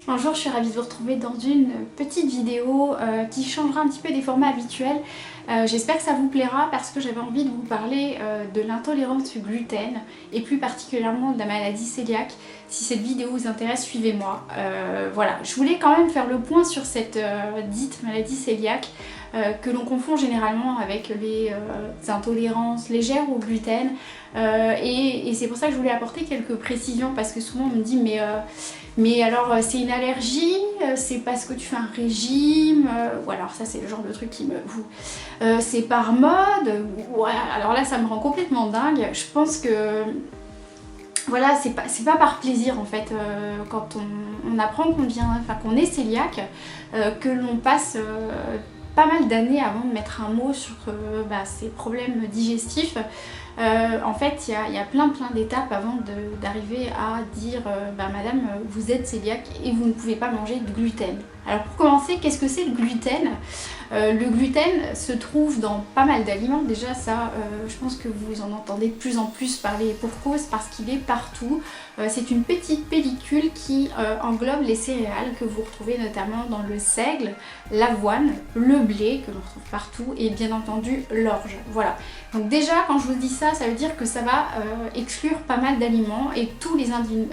Bonjour, je suis ravie de vous retrouver dans une petite vidéo qui changera un petit peu des formats habituels. J'espère que ça vous plaira parce que j'avais envie de vous parler de l'intolérance au gluten et plus particulièrement de la maladie cœliaque. Si cette vidéo vous intéresse, suivez-moi. Voilà, je voulais quand même faire le point sur cette dite maladie cœliaque que l'on confond généralement avec les intolérances légères au gluten. Et c'est pour ça que je voulais apporter quelques précisions parce que souvent on me dit mais alors c'est une allergie, c'est parce que tu fais un régime, voilà, alors ça c'est le genre de truc qui me... c'est par mode, ouais, alors là ça me rend complètement dingue. Je pense que... Voilà, c'est pas par plaisir en fait, quand on apprend qu'on est cœliaque, que l'on passe pas mal d'années avant de mettre un mot sur ces problèmes digestifs. En fait, il y a plein d'étapes avant d'arriver à dire madame, vous êtes cœliaque et vous ne pouvez pas manger de gluten. Alors pour commencer, qu'est-ce que c'est le gluten? Le gluten se trouve dans pas mal d'aliments. Déjà ça, je pense que vous en entendez de plus en plus parler pour cause parce qu'il est partout. C'est une petite pellicule qui englobe les céréales que vous retrouvez notamment dans le seigle, l'avoine, le blé que l'on retrouve partout et bien entendu l'orge. Voilà. Donc déjà quand je vous dis ça, ça veut dire que ça va exclure pas mal d'aliments et tous les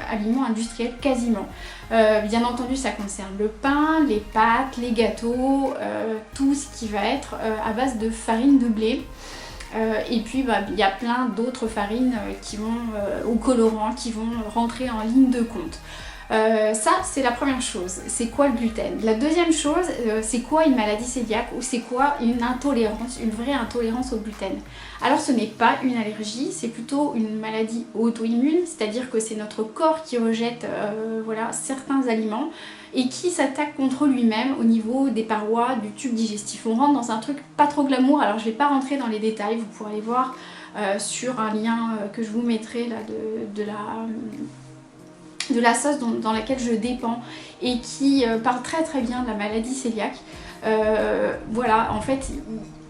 aliments industriels quasiment. Bien entendu ça concerne le pain, les pâtes, les gâteaux, tout ce qui va être à base de farine de blé. Et puis il y a plein d'autres farines qui vont, ou colorants qui vont rentrer en ligne de compte. Ça c'est la première chose, c'est quoi le gluten? La deuxième chose, c'est quoi une maladie cœliaque ou c'est quoi une intolérance, une vraie intolérance au gluten? Alors ce n'est pas une allergie, c'est plutôt une maladie auto-immune, c'est-à-dire que c'est notre corps qui rejette voilà, certains aliments et qui s'attaque contre lui-même au niveau des parois du tube digestif. On rentre dans un truc pas trop glamour, alors je ne vais pas rentrer dans les détails, vous pourrez aller voir sur un lien que je vous mettrai là de la sauce dans laquelle je dépends et qui parle très bien de la maladie cœliaque. Voilà, en fait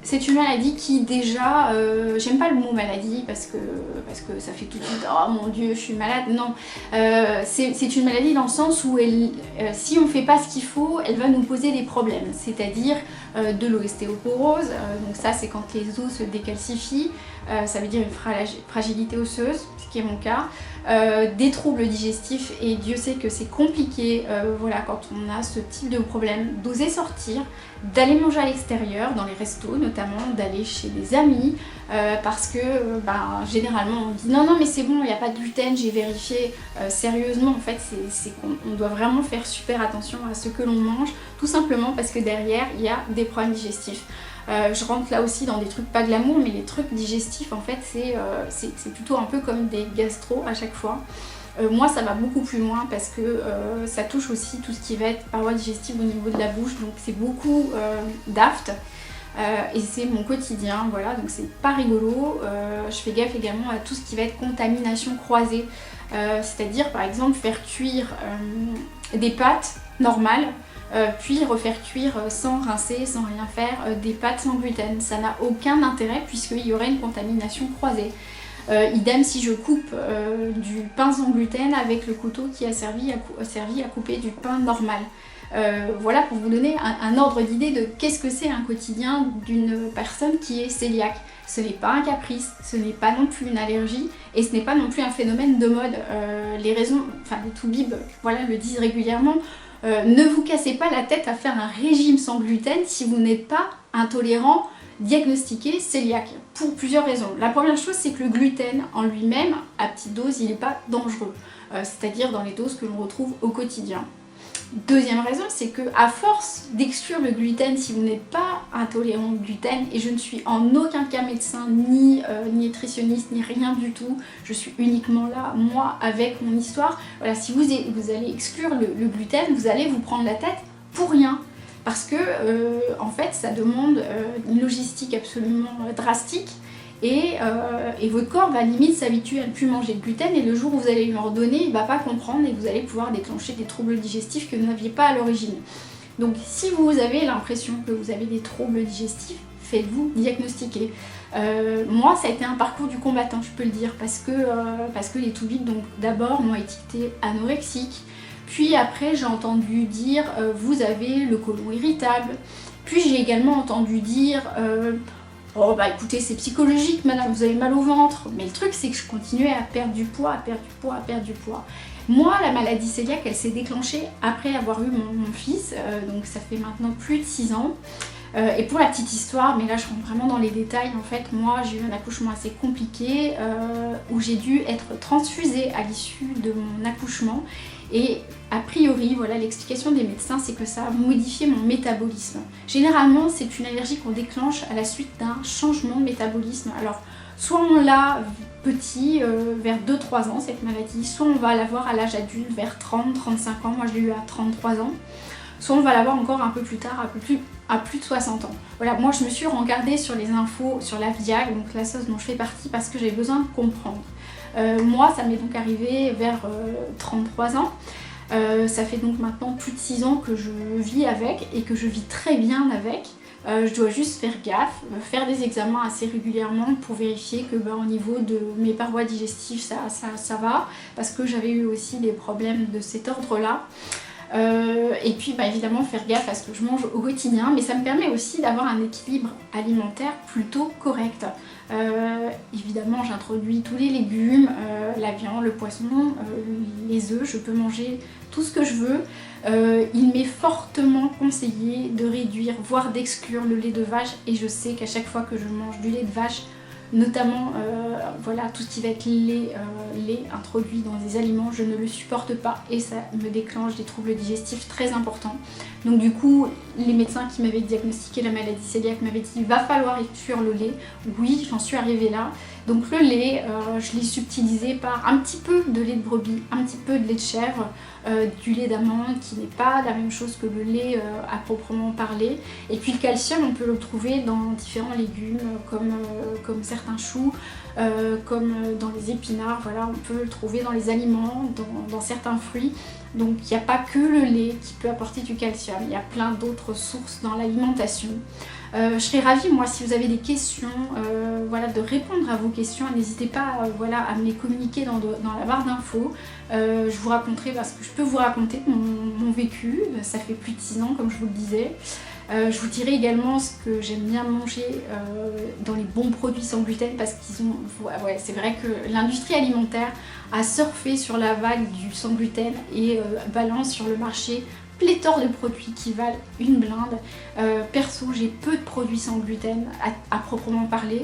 c'est une maladie qui déjà, j'aime pas le mot maladie parce que ça fait tout de suite oh mon dieu je suis malade, non, c'est une maladie dans le sens où si on fait pas ce qu'il faut, elle va nous poser des problèmes, c'est-à-dire de l'ostéoporose, donc ça c'est quand les os se décalcifient, ça veut dire une fragilité osseuse, ce qui est mon cas, des troubles digestifs et Dieu sait que c'est compliqué voilà, quand on a ce type de problème, d'oser sortir, d'aller manger à l'extérieur, dans les restos notamment, d'aller chez des amis parce que généralement on dit non mais c'est bon, il n'y a pas de gluten, j'ai vérifié. Sérieusement en fait c'est qu'on doit vraiment faire super attention à ce que l'on mange, tout simplement parce que derrière il y a des problèmes digestifs. Je rentre là aussi dans des trucs pas glamour, mais les trucs digestifs en fait c'est plutôt un peu comme des gastro à chaque fois. Moi ça va beaucoup plus loin parce que ça touche aussi tout ce qui va être parois digestives au niveau de la bouche, donc c'est beaucoup d'aft et c'est mon quotidien, voilà, donc c'est pas rigolo. Je fais gaffe également à tout ce qui va être contamination croisée, c'est-à-dire par exemple faire cuire des pâtes normales puis refaire cuire sans rincer, sans rien faire, des pâtes sans gluten. Ça n'a aucun intérêt puisqu'il y aurait une contamination croisée. Idem si je coupe du pain sans gluten avec le couteau qui a servi à couper du pain normal. Voilà pour vous donner un ordre d'idée de qu'est-ce que c'est un quotidien d'une personne qui est cœliaque. Ce n'est pas un caprice, ce n'est pas non plus une allergie et ce n'est pas non plus un phénomène de mode. Les toubibs voilà, le disent régulièrement. Ne vous cassez pas la tête à faire un régime sans gluten si vous n'êtes pas intolérant, diagnostiqué cœliaque, pour plusieurs raisons. La première chose, c'est que le gluten en lui-même, à petite dose, il n'est pas dangereux, c'est-à-dire dans les doses que l'on retrouve au quotidien. Deuxième raison, c'est que à force d'exclure le gluten, si vous n'êtes pas intolérant au gluten, et je ne suis en aucun cas médecin, ni nutritionniste, ni rien du tout, je suis uniquement là, moi, avec mon histoire, voilà, si vous allez exclure le gluten, vous allez vous prendre la tête pour rien. Parce que, en fait, ça demande une logistique absolument drastique, et votre corps va limite s'habituer à ne plus manger de gluten et le jour où vous allez lui en donner, il ne va pas comprendre et vous allez pouvoir déclencher des troubles digestifs que vous n'aviez pas à l'origine. Donc si vous avez l'impression que vous avez des troubles digestifs, faites-vous diagnostiquer. Moi ça a été un parcours du combattant, je peux le dire, parce que les toubibs donc d'abord m'ont étiqueté anorexique, Puis après j'ai entendu dire vous avez le côlon irritable. Puis j'ai également entendu dire oh bah écoutez c'est psychologique madame, vous avez mal au ventre. Mais le truc c'est que je continuais à perdre du poids, à perdre du poids, à perdre du poids. Moi la maladie cœliaque elle s'est déclenchée après avoir eu mon fils, donc ça fait maintenant plus de 6 ans. Et pour la petite histoire, mais là je rentre vraiment dans les détails, en fait moi j'ai eu un accouchement assez compliqué où j'ai dû être transfusée à l'issue de mon accouchement et a priori voilà l'explication des médecins c'est que ça a modifié mon métabolisme. Généralement c'est une allergie qu'on déclenche à la suite d'un changement de métabolisme. Alors soit on l'a petit vers 2-3 ans cette maladie, soit on va l'avoir à l'âge adulte vers 30-35 ans, moi je l'ai eu à 33 ans. Soit on va l'avoir encore un peu plus tard, à plus de 60 ans. Voilà, moi je me suis regardée sur les infos sur la VIAG, donc la sauce dont je fais partie, parce que j'avais besoin de comprendre. Moi, ça m'est donc arrivé vers 33 ans. Ça fait donc maintenant plus de 6 ans que je vis avec et que je vis très bien avec. Je dois juste faire gaffe, faire des examens assez régulièrement pour vérifier que au niveau de mes parois digestives ça va, parce que j'avais eu aussi des problèmes de cet ordre-là. Et puis évidemment faire gaffe à ce que je mange au quotidien, mais ça me permet aussi d'avoir un équilibre alimentaire plutôt correct. Évidemment j'introduis tous les légumes, la viande, le poisson, les œufs, je peux manger tout ce que je veux. Il m'est fortement conseillé de réduire, voire d'exclure le lait de vache, et je sais qu'à chaque fois que je mange du lait de vache, notamment voilà, tout ce qui va être lait introduit dans des aliments, je ne le supporte pas et ça me déclenche des troubles digestifs très importants. Donc du coup, les médecins qui m'avaient diagnostiqué la maladie cœliaque m'avaient dit il va falloir exclure le lait. Oui, j'en suis arrivée là. Donc le lait, je l'ai subtilisé par un petit peu de lait de brebis, un petit peu de lait de chèvre, du lait d'amande qui n'est pas la même chose que le lait à proprement parler. Et puis le calcium, on peut le trouver dans différents légumes comme certains choux, comme dans les épinards. Voilà, on peut le trouver dans les aliments, dans certains fruits. Donc il n'y a pas que le lait qui peut apporter du calcium, il y a plein d'autres sources dans l'alimentation. Je serais ravie, moi, si vous avez des questions, voilà, de répondre à vos questions. N'hésitez pas voilà, à me les communiquer dans la barre d'infos. Je vous raconterai, parce que je peux vous raconter mon vécu. Ça fait plus de 6 ans, comme je vous le disais. Je vous dirai également ce que j'aime bien manger dans les bons produits sans gluten, parce qu'ils ont... Ouais, c'est vrai que l'industrie alimentaire a surfé sur la vague du sans gluten et balance sur le marché pléthore de produits qui valent une blinde. Perso, j'ai peu de produits sans gluten à proprement parler.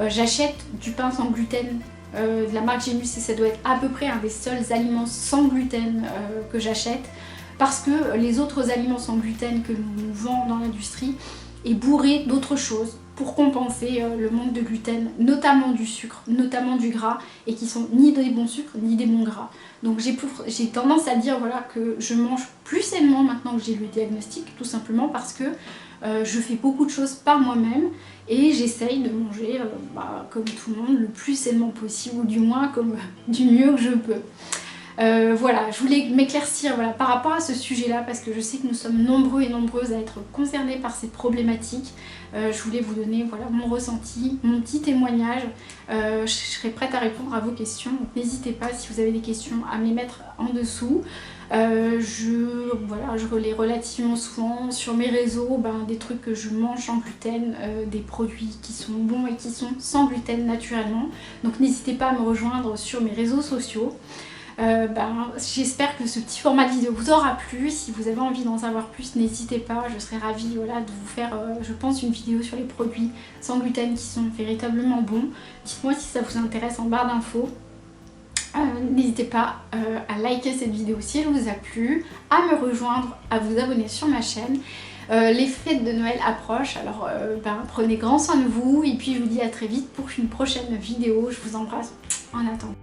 J'achète du pain sans gluten de la marque Gémus et ça doit être à peu près un des seuls aliments sans gluten que j'achète, parce que les autres aliments sans gluten que nous vendons dans l'industrie est bourré d'autres choses pour compenser le manque de gluten, notamment du sucre, notamment du gras, et qui sont ni des bons sucres ni des bons gras. Donc j'ai tendance à dire voilà, que je mange plus sainement maintenant que j'ai le diagnostic, tout simplement parce que je fais beaucoup de choses par moi-même et j'essaye de manger comme tout le monde le plus sainement possible, ou du moins du mieux que je peux. Voilà, je voulais m'éclaircir voilà, par rapport à ce sujet-là, parce que je sais que nous sommes nombreux et nombreuses à être concernés par cette problématique. Je voulais vous donner voilà, mon ressenti, mon petit témoignage. Je serai prête à répondre à vos questions, donc n'hésitez pas, si vous avez des questions, à me les mettre en dessous. Je relais relativement souvent sur mes réseaux des trucs que je mange sans gluten, des produits qui sont bons et qui sont sans gluten naturellement. Donc n'hésitez pas à me rejoindre sur mes réseaux sociaux. J'espère que ce petit format de vidéo vous aura plu. Si vous avez envie d'en savoir plus, n'hésitez pas, je serais ravie voilà, de vous faire je pense une vidéo sur les produits sans gluten qui sont véritablement bons. Dites-moi si ça vous intéresse en barre d'infos. N'hésitez pas à liker cette vidéo si elle vous a plu, à me rejoindre, à vous abonner sur ma chaîne. Les fêtes de Noël approchent, alors prenez grand soin de vous et puis je vous dis à très vite pour une prochaine vidéo. Je vous embrasse en attendant.